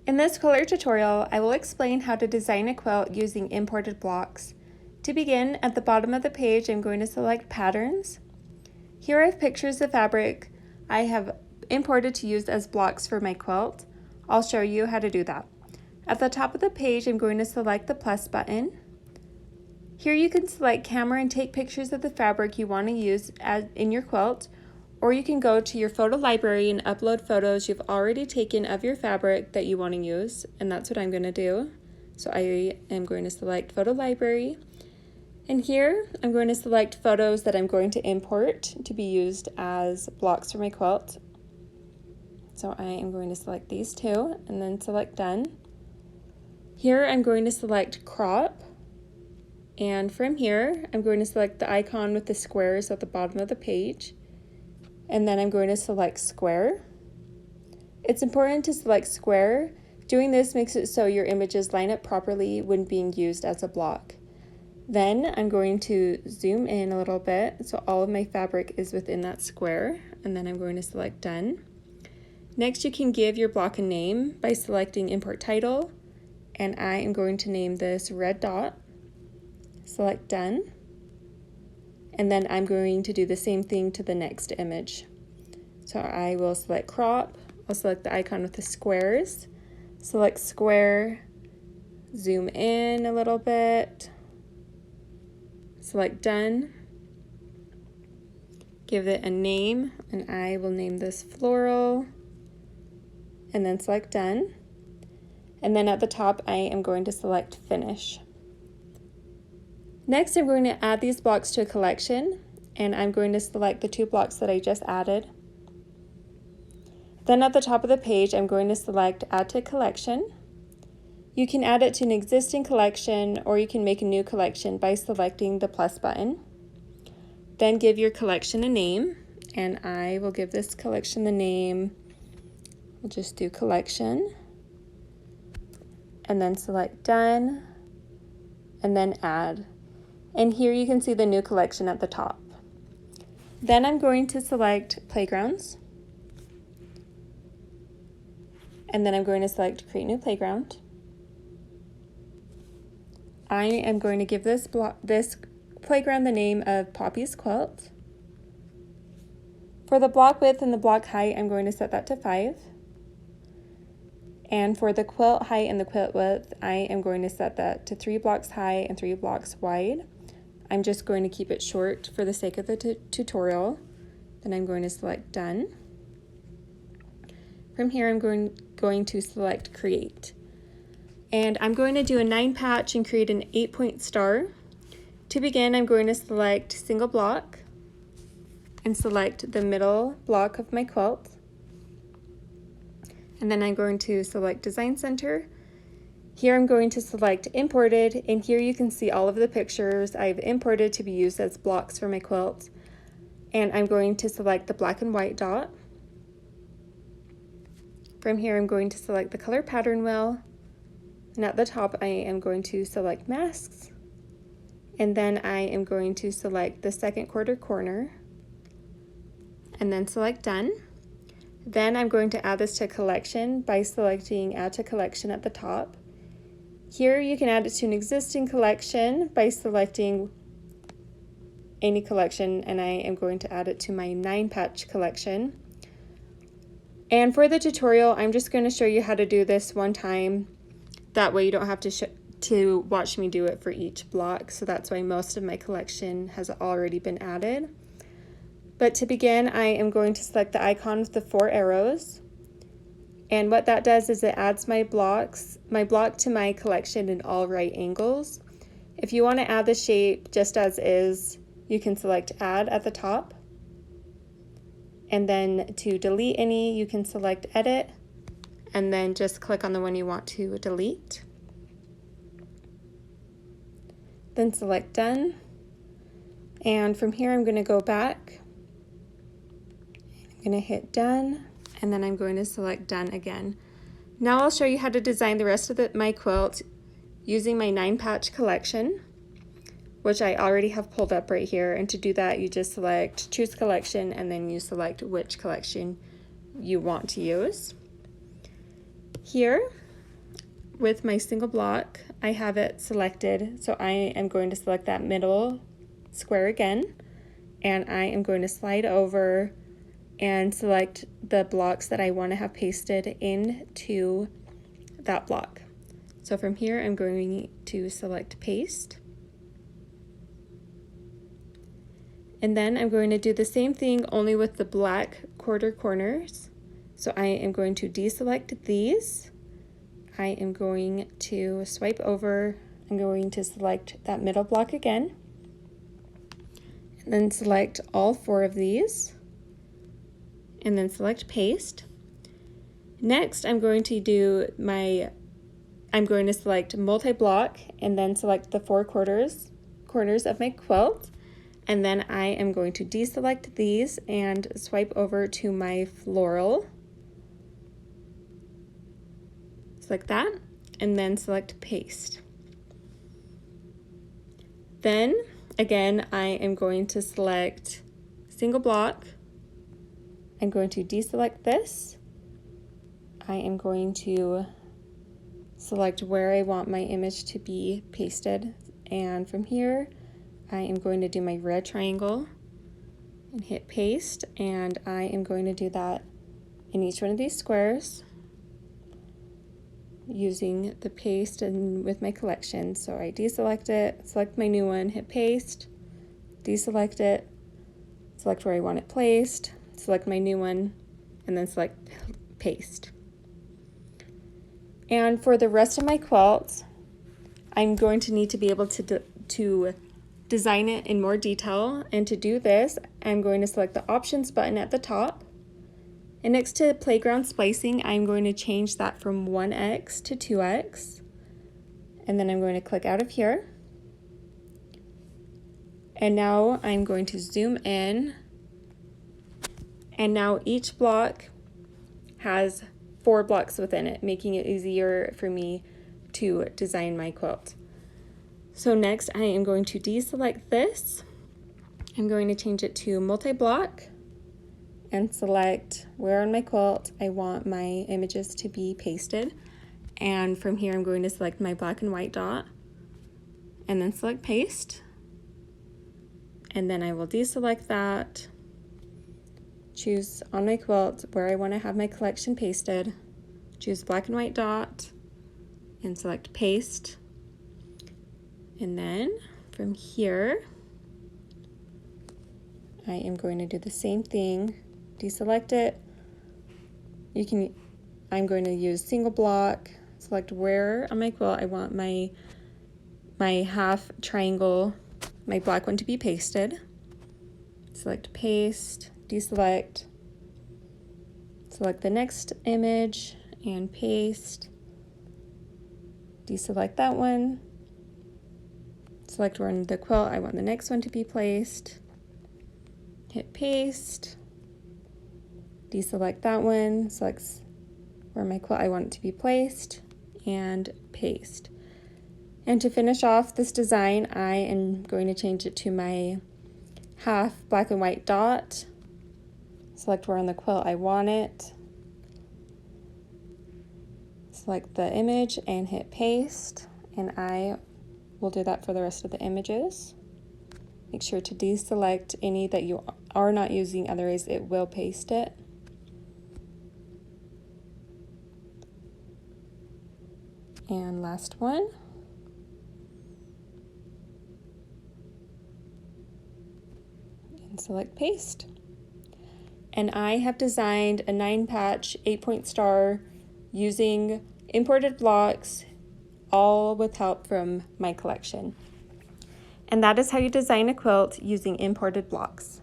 In this Quiltler tutorial, I will explain how to design a quilt using imported blocks. To begin, at the bottom of the page, I'm going to select Patterns. Here I have pictures of fabric I have imported to use as blocks for my quilt. I'll show you how to do that. At the top of the page, I'm going to select the plus button. Here you can select camera and take pictures of the fabric you want to use in your quilt, or you can go to your photo library and upload photos you've already taken of your fabric that you want to use, and that's what I'm going to do. So I am going to select photo library, and here I'm going to select photos that I'm going to import to be used as blocks for my quilt. So I am going to select these two and then select done. Here I'm going to select crop, and from here I'm going to select the icon with the squares at the bottom of the page. And then I'm going to select square. It's important to select square. Doing this makes it so your images line up properly when being used as a block. Then I'm going to zoom in a little bit so all of my fabric is within that square, and then I'm going to select done. Next, you can give your block a name by selecting import title, and I am going to name this red dot. Select done. And then I'm going to do the same thing to the next image. So I will select crop, I'll select the icon with the squares, select square, zoom in a little bit, select done, give it a name, and I will name this floral, and then select done. And then at the top I am going to select finish. Next, I'm going to add these blocks to a collection, and I'm going to select the two blocks that I just added. Then at the top of the page, I'm going to select Add to Collection. You can add it to an existing collection, or you can make a new collection by selecting the plus button. Then give your collection a name, and I will give this collection the name, we'll just do Collection, and then select Done, and then Add. And here you can see the new collection at the top. Then I'm going to select Playgrounds. And then I'm going to select Create New Playground. I am going to give this playground the name of Poppy's Quilt. For the block width and the block height, I'm going to set that to 5. And for the quilt height and the quilt width, I am going to set that to 3 blocks high and 3 blocks wide. I'm just going to keep it short for the sake of the tutorial. Then I'm going to select Done. From here, I'm going to select Create. And I'm going to do a 9 patch and create an 8-point star. To begin, I'm going to select Single Block and select the middle block of my quilt. And then I'm going to select Design Center. Here I'm going to select Imported, and here you can see all of the pictures I've imported to be used as blocks for my quilt. And I'm going to select the black and white dot. From here I'm going to select the color pattern wheel, and at the top I am going to select Masks, and then I am going to select the second quarter corner, and then select Done. Then I'm going to add this to a collection by selecting Add to Collection at the top. Here you can add it to an existing collection by selecting any collection, and I am going to add it to my 9 patch collection. And for the tutorial, I'm just going to show you how to do this one time. That way you don't have to watch me do it for each block, so that's why most of my collection has already been added. But to begin, I am going to select the icon with the 4 arrows. And what that does is it adds my block to my collection in all right angles. If you want to add the shape just as is, you can select Add at the top. And then to delete any, you can select Edit, and then just click on the one you want to delete. Then select Done. And from here I'm going to go back. I'm going to hit Done, and then I'm going to select Done again. Now I'll show you how to design the rest of my quilt using my 9 patch collection, which I already have pulled up right here. And to do that, you just select Choose Collection, and then you select which collection you want to use. Here, with my single block, I have it selected, so I am going to select that middle square again, and I am going to slide over and select the blocks that I want to have pasted into that block. So from here, I'm going to select paste. And then I'm going to do the same thing only with the black quarter corners. So I am going to deselect these. I am going to swipe over. I'm going to select that middle block again. And then select all 4 of these. And then select paste. Next, I'm going to select multi-block and then select the 4 corners of my quilt. And then I am going to deselect these and swipe over to my floral. Select that, and then select paste. Then, again, I am going to select single block. I'm going to deselect this. I am going to select where I want my image to be pasted. And from here, I am going to do my red triangle and hit paste, and I am going to do that in each one of these squares using the paste and with my collection. So I deselect it, select my new one, hit paste, deselect it, select where I want it placed, select my new one, and then select paste. And for the rest of my quilt, I'm going to need to be able to design it in more detail, and to do this, I'm going to select the options button at the top, and next to playground splicing, I'm going to change that from 1x to 2x, and then I'm going to click out of here, and now I'm going to zoom in, and now each block has 4 blocks within it, making it easier for me to design my quilt. So next I am going to deselect this. I'm going to change it to multi-block and select where on my quilt I want my images to be pasted. And from here I'm going to select my black and white dot and then select paste. And then I will deselect that, choose on my quilt where I want to have my collection pasted, choose black and white dot and select paste. And then from here, I am going to do the same thing, deselect it. I'm going to use single block, select where on my quilt I want my half triangle, my black one to be pasted. Select paste, deselect, select the next image and paste, deselect that one. Select where on the quilt I want the next one to be placed, hit paste, deselect that one, select where my quilt I want it to be placed, and paste. And to finish off this design, I am going to change it to my half black and white dot, select where on the quilt I want it, select the image and hit paste, and I will do that for the rest of the images. Make sure to deselect any that you are not using, otherwise it will paste it. And last one. And select paste. And I have designed a 9-patch 8-point star using imported blocks, all with help from my collection. And that is how you design a quilt using imported blocks.